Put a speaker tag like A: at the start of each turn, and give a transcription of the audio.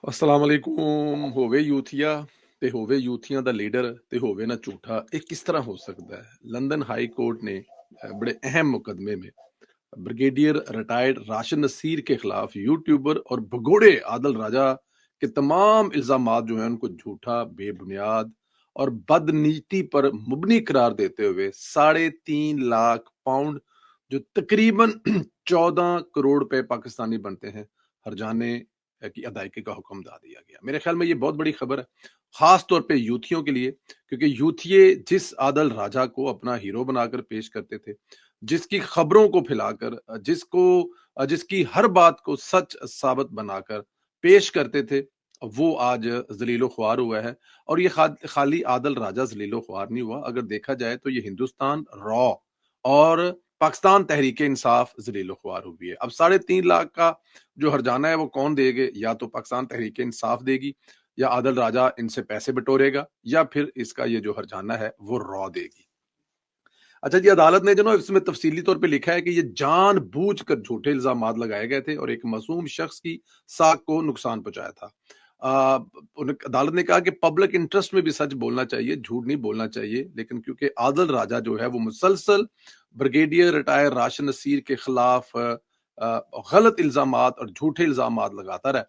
A: ਅਸਲਾਮ ਅਲੈਕੁਮ। ਹੋਵੇ ਯੂਥੀਆ ਤੇ ਹੋਵੇ ਯੂਥੀਆਂ ਦਾ ਲੀਡਰ ਤੇ ਹੋਵੇ ਨਾ ਝੂਠਾ, ਇਹ ਕਿਸ ਤਰ੍ਹਾਂ ਹੋ ਸਕਦਾ ਹੈ? ਲੰदन हाई कोर्ट ने बड़े अहम मुकदमे में ब्रिगेडियर रिटायर्ड राशिद नसीर के खिलाफ यूट्यूबर और भगोड़े आदल राजा के तमाम इल्जामात जो हैं उनको झूठा, बेबुनियाद और बदनीति पर मुबनी करार देते हुए 3.5 लाख पाउंड, जो तकरीबन 14 करोड़ रुपए पाकिस्तानी बनते हैं, हरजाने की अदायगी का हुक्म दा दिया गया। मेरे ख्याल में ये बहुत बड़ी खबर है, खास तौर पे यूथियों के लिए, क्योंकि यूथिये जिस आदल राजा को अपना हीरो बनाकर पेश करते थे, जिसकी खबरों को फैलाकर, जिसकी हर बात को सच साबित बनाकर पेश करते थे, वो आज जलीलो ख्वार हुआ है। और ये खाली आदल राजा जलीलो ख्वार नहीं हुआ, अगर देखा जाए तो ये हिंदुस्तान रॉ और पाकिस्तान तहरीक इंसाफ जलीलो ख्वार हुई है। अब 3.5 लाख का जो हर्जाना है वो कौन देंगे? या तो पाकिस्तान तहरीक इंसाफ देगी, या आदल राजा इनसे पैसे बटोरेगा, या फिर इसका ये जो हर्जाना है वो रॉ देगी। अच्छा जी, अदालत ने जो ना इसमें तफसीली तौर पे लिखा है कि ये जानबूझकर झूठे इल्जामात लगाए गए थे और एक मासूम शख्स की साख को नुकसान पहुंचाया था। अदालत ने कहा कि पब्लिक इंटरेस्ट में भी सच बोलना चाहिए, झूठ नहीं बोलना चाहिए, लेकिन क्योंकि आदल राजा जो है वो मुसलसल ब्रिगेडियर रिटायर राशिद नसीर के खिलाफ गलत इल्जामात और झूठे इल्जामात लगाता रहा,